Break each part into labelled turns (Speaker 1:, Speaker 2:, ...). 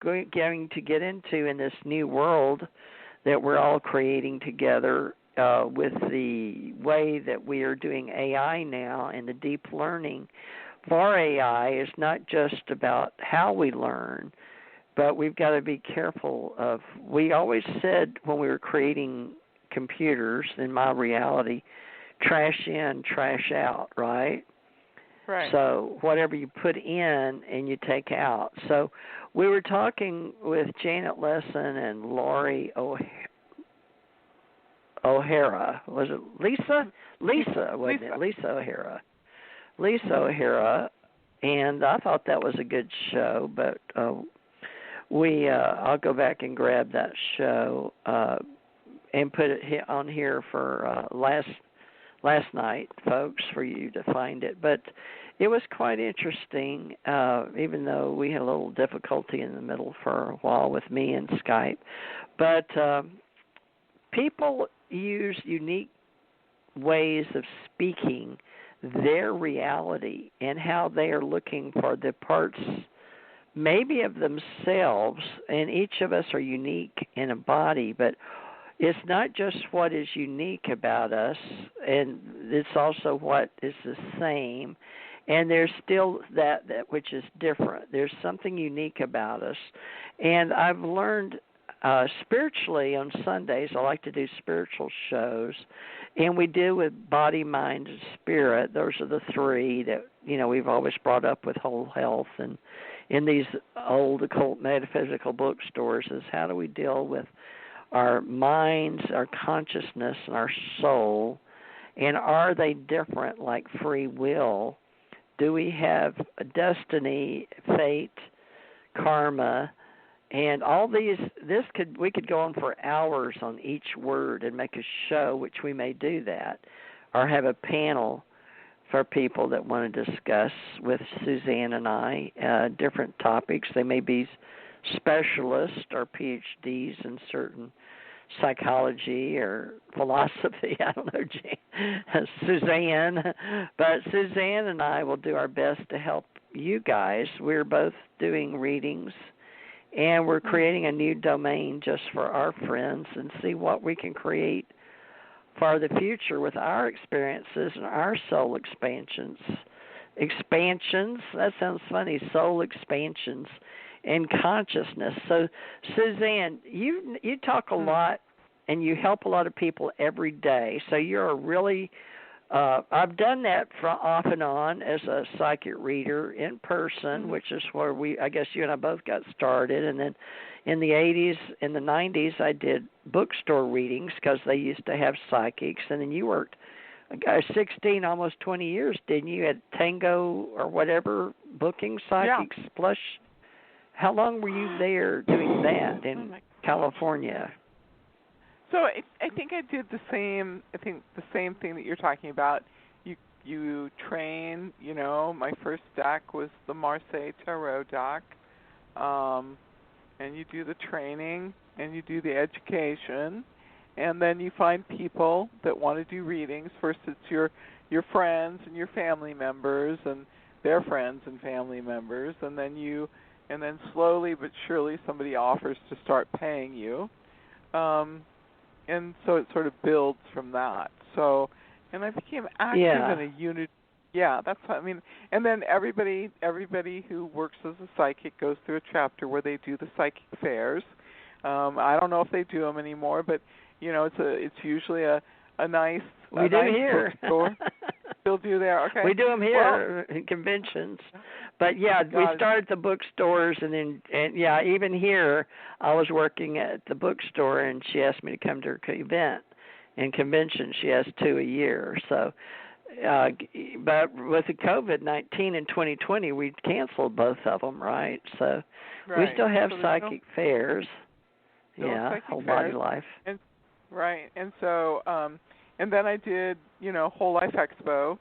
Speaker 1: going to get into in this new world that we're all creating together with the way that we are doing AI now, and the deep learning for AI is not just about how we learn, but we've got to be careful of, we always said when we were creating computers in my reality, trash in, trash out, right?
Speaker 2: Right.
Speaker 1: So whatever you put in and you take out. So we were talking with Janet Lesson and Lori O'Hara. Was it Lisa? Lisa, wasn't it? Lisa O'Hara. Lisa O'Hara. And I thought that was a good show, but I'll go back and grab that show and put it on here for last night, folks, for you to find it. But it was quite interesting, even though we had a little difficulty in the middle for a while with me and Skype. But people use unique ways of speaking their reality and how they are looking for the parts maybe of themselves, and each of us are unique in a body, but it's not just what is unique about us, and it's also what is the same, and there's still that which is different. There's something unique about us, and I've learned spiritually on Sundays, I like to do spiritual shows, and we do with body, mind, and spirit. Those are the three that, we've always brought up with whole health, and in these old occult metaphysical bookstores is how do we deal with our minds, our consciousness, and our soul, and are they different like free will? Do we have a destiny, fate, karma, and all these? We could go on for hours on each word and make a show, which we may do that, or have a panel for people that want to discuss with Suzanne and I different topics. They may be specialists or PhDs in certain psychology or philosophy. I don't know, Suzanne. But Suzanne and I will do our best to help you guys. We're both doing readings, and we're creating a new domain just for our friends and see what we can create for the future with our experiences and our soul expansions. Expansions, that sounds funny, soul expansions and consciousness. So, Suzanne, you talk a lot and you help a lot of people every day. So you're a really, I've done that off and on as a psychic reader in person, which is where I guess you and I both got started. And then in the 80s, in the 90s, I did bookstore readings because they used to have psychics. And then you worked 16, almost 20 years, didn't you, at Tango or whatever, booking psychics plush? How long were you there doing that in California?
Speaker 2: So I think I did the same. I think the same thing that you're talking about. You train. My first deck was the Marseille Tarot deck, and you do the training and you do the education, and then you find people that want to do readings. First, it's your friends and your family members and their friends and family members, and then slowly but surely somebody offers to start paying you. And so it sort of builds from that. So, and I became active in a unit. Yeah, that's what I mean. And then everybody who works as a psychic goes through a chapter where they do the psychic fairs. I don't know if they do them anymore, but it's usually a nice.
Speaker 1: We do here.
Speaker 2: Still do there. Okay.
Speaker 1: We do them here in conventions. But we started the bookstores, and even here, I was working at the bookstore, and she asked me to come to her event and convention. She has 2 a year. So, but with the COVID-19 in 2020, we canceled both of them, right? So we still have psychic fairs. Whole body life.
Speaker 2: Right, and so, and then I did, Whole Life Expo.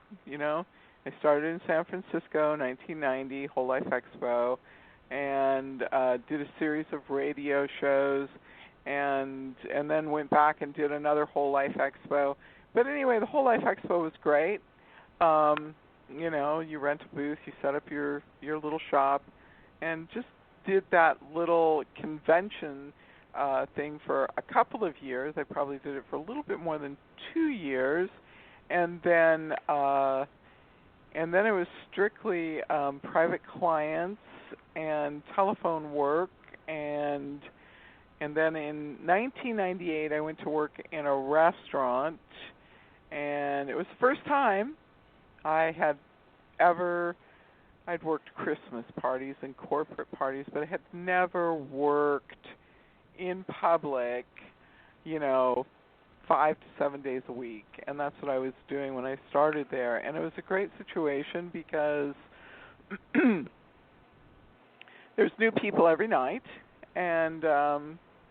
Speaker 2: I started in San Francisco, 1990, Whole Life Expo, and did a series of radio shows, and then went back and did another Whole Life Expo. But anyway, the Whole Life Expo was great. You rent a booth, you set up your little shop, and just did that little convention thing for a couple of years. I probably did it for a little bit more than 2 years, and then it was strictly private clients and telephone work, and then in 1998 I went to work in a restaurant, and it was the first time I'd worked Christmas parties and corporate parties, but I had never worked in public, 5 to 7 days a week, and that's what I was doing when I started there. And it was a great situation because there's new people every night, and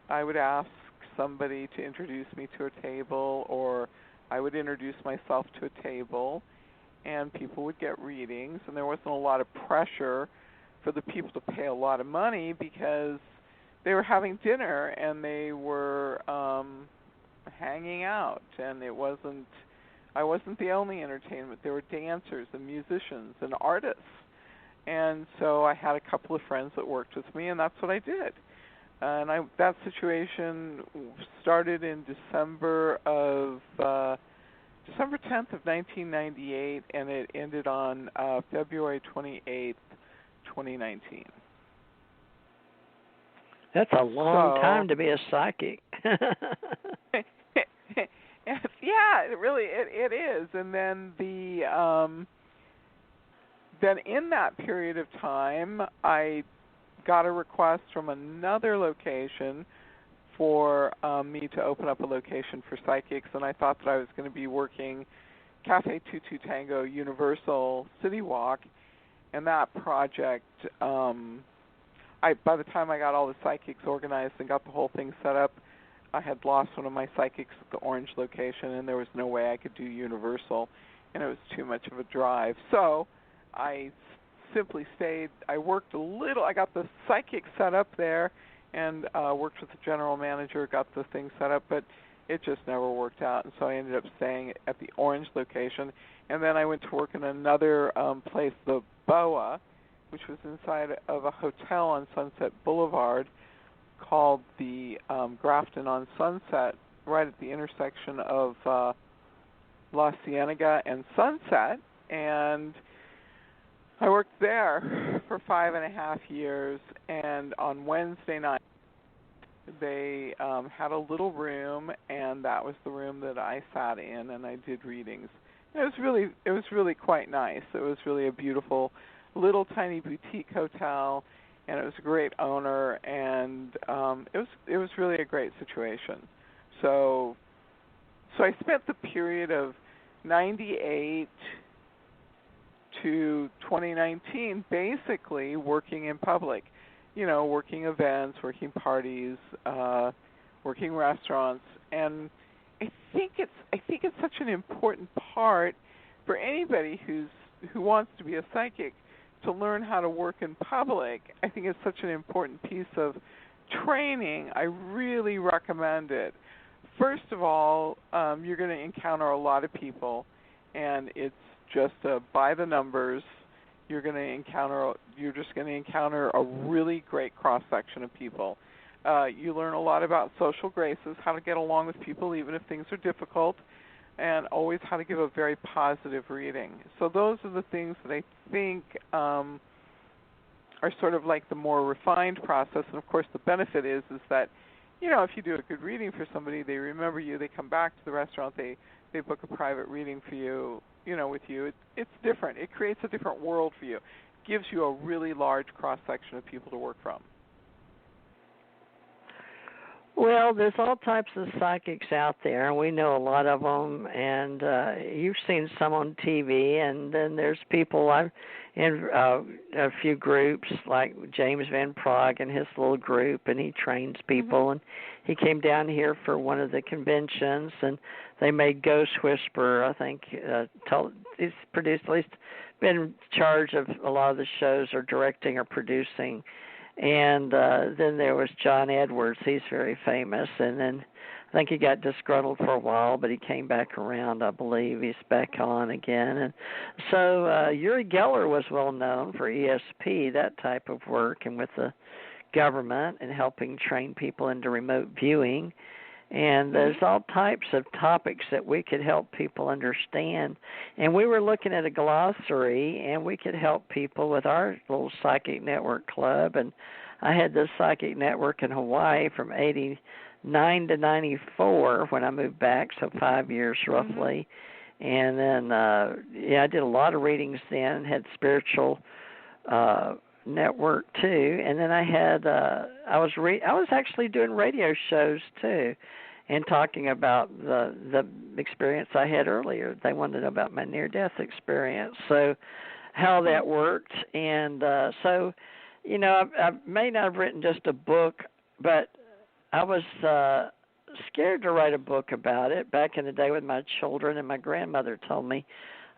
Speaker 2: I would ask somebody to introduce me to a table, or I would introduce myself to a table, and people would get readings, and there wasn't a lot of pressure for the people to pay a lot of money because they were having dinner and they were hanging out, and I wasn't the only entertainment. There were dancers and musicians and artists, and so I had a couple of friends that worked with me, and that's what I did. And that situation started in December 10th of 1998, and it ended on February 28th, 2019.
Speaker 1: That's a long time to be a psychic.
Speaker 2: Yeah, it is. And then then in that period of time, I got a request from another location for me to open up a location for psychics, and I thought that I was going to be working Cafe 22 Tango Universal City Walk, and that project, by the time I got all the psychics organized and got the whole thing set up, I had lost one of my psychics at the Orange location, and there was no way I could do Universal, and it was too much of a drive. So I simply stayed. I worked a little. I got the psychic set up there and worked with the general manager, got the thing set up, but it just never worked out, and so I ended up staying at the Orange location. And then I went to work in another place, the Boa, which was inside of a hotel on Sunset Boulevard called the Grafton on Sunset, right at the intersection of La Cienega and Sunset. And I worked there for 5.5 years, and on Wednesday night they had a little room, and that was the room that I sat in, and I did readings. It was really quite nice. It was really a beautiful little tiny boutique hotel, and it was a great owner, and it was really a great situation. So I spent the period of 98 to 2019 basically working in public, working events, working parties, working restaurants, and I think it's such an important part for anybody who wants to be a psychic to learn how to work in public. I think it's such an important piece of training. I really recommend it. First of all, you're going to encounter a lot of people, and it's just by the numbers. You're just going to encounter a really great cross section of people. You learn a lot about social graces, how to get along with people even if things are difficult, and always how to give a very positive reading. So those are the things that I think are sort of like the more refined process. And of course the benefit is that, if you do a good reading for somebody, they remember you, they come back to the restaurant, they book a private reading for you, with you. It's different. It creates a different world for you. It gives you a really large cross-section of people to work from.
Speaker 1: Well, there's all types of psychics out there, and we know a lot of them, and you've seen some on TV, and then there's people in a few groups, like James Van Prague and his little group, and he trains people, and he came down here for one of the conventions, and they made Ghost Whisperer, I think, he's produced, at least been in charge of a lot of the shows, or directing or producing. And then there was John Edwards. He's very famous. And then I think he got disgruntled for a while, but he came back around, I believe. He's back on again. And so Uri Geller was well known for ESP, that type of work, and with the government and helping train people into remote viewing. And there's all types of topics that we could help people understand. And we were looking at a glossary, and we could help people with our little psychic network club. And I had this psychic network in Hawaii from 89 to 94 when I moved back, so 5 years roughly. And then, I did a lot of readings then, had spiritual network too. And then I had, I was actually doing radio shows too, and talking about the experience I had earlier. They wanted to know about my near-death experience, so how that worked. And so, I may not have written just a book, but I was scared to write a book about it back in the day with my children, and my grandmother told me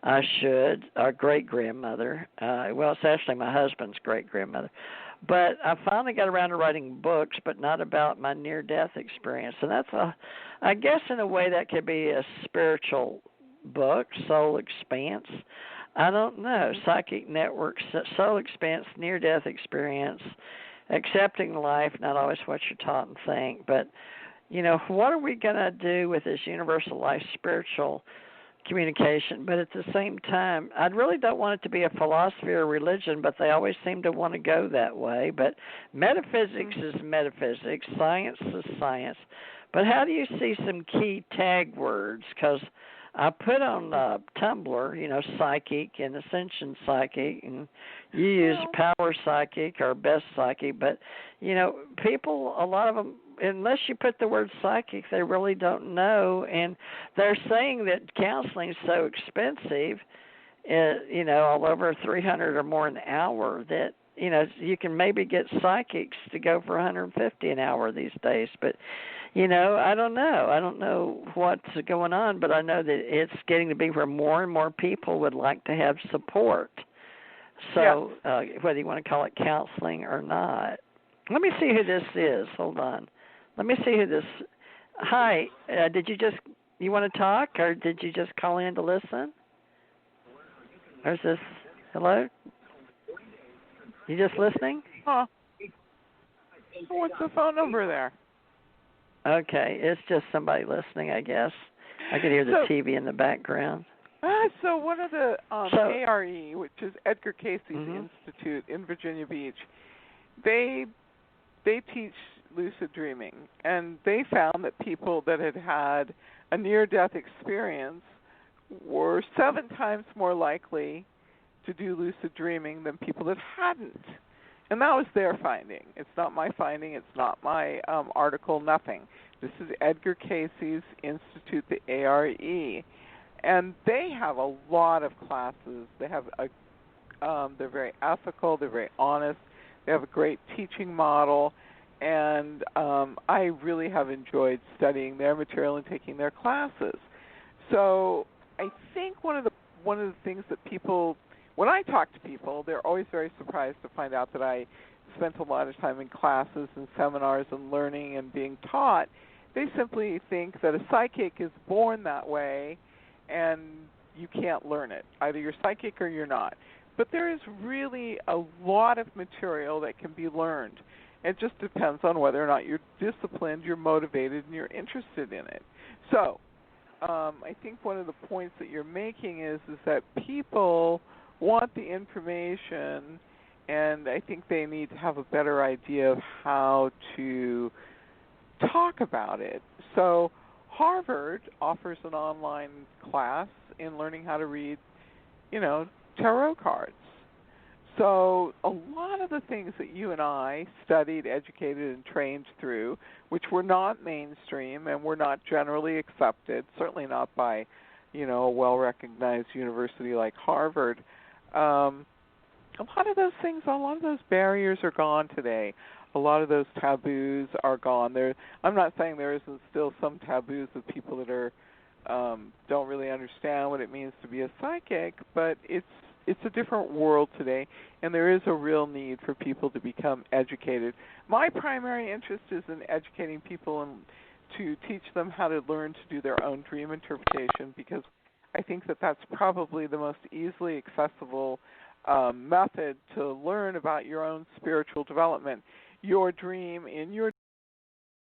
Speaker 1: I should, our great-grandmother. Well, it's actually my husband's great-grandmother. But I finally got around to writing books, but not about my near-death experience. And that's, I guess in a way that could be a spiritual book, Soul Expanse. I don't know. Psychic Networks, Soul Expanse, near-death experience, accepting life, not always what you're taught and think. But, what are we going to do with this universal life spiritual communication? But at the same time, I really don't want it to be a philosophy or religion, but they always seem to want to go that way. But metaphysics is metaphysics, science is science. But how do you see some key tag words? Because I put on Tumblr, psychic and ascension psychic, and you use power psychic or best psychic. But, people, a lot of them, unless you put the word psychic, they really don't know. And they're saying that counseling is so expensive, all over $300 or more an hour, that, you can maybe get psychics to go for $150 an hour these days. But, I don't know. I don't know what's going on, but I know that it's getting to be where more and more people would like to have support. So whether you want to call it counseling or not. Let me see who this is. Hold on. Let me see who this. Hi, you want to talk, or did you just call in to listen? Or is this, hello? You just listening?
Speaker 2: Huh. What's the phone number there?
Speaker 1: Okay, it's just somebody listening, I guess. I can hear the TV in the background.
Speaker 2: So one of the ARE, which is Edgar Cayce's Institute in Virginia Beach, they teach lucid dreaming, and they found that people that had a near-death experience were 7 times more likely to do lucid dreaming than people that hadn't. And that was their finding. It's not my finding. It's not my article, nothing. This is Edgar Cayce's Institute, the ARE. And they have a lot of classes. They have they're very ethical. They're very honest. They have a great teaching model. And I really have enjoyed studying their material and taking their classes. So I think one of the things that people, when I talk to people, they're always very surprised to find out that I spent a lot of time in classes and seminars and learning and being taught. They simply think that a psychic is born that way and you can't learn it. Either you're psychic or you're not. But there is really a lot of material that can be learned. It just depends on whether or not you're disciplined, you're motivated, and you're interested in it. So I think one of the points that you're making is that people want the information, and I think they need to have a better idea of how to talk about it. So Harvard offers an online class in learning how to read, tarot cards. So a lot of the things that you and I studied, educated, and trained through, which were not mainstream and were not generally accepted, certainly not by, a well-recognized university like Harvard, a lot of those things, a lot of those barriers are gone today. A lot of those taboos are gone. I'm not saying there isn't still some taboos of people that are don't really understand what it means to be a psychic, but it's a different world today, and there is a real need for people to become educated. My primary interest is in educating people and to teach them how to learn to do their own dream interpretation, because I think that that's probably the most easily accessible method to learn about your own spiritual development. your dream in your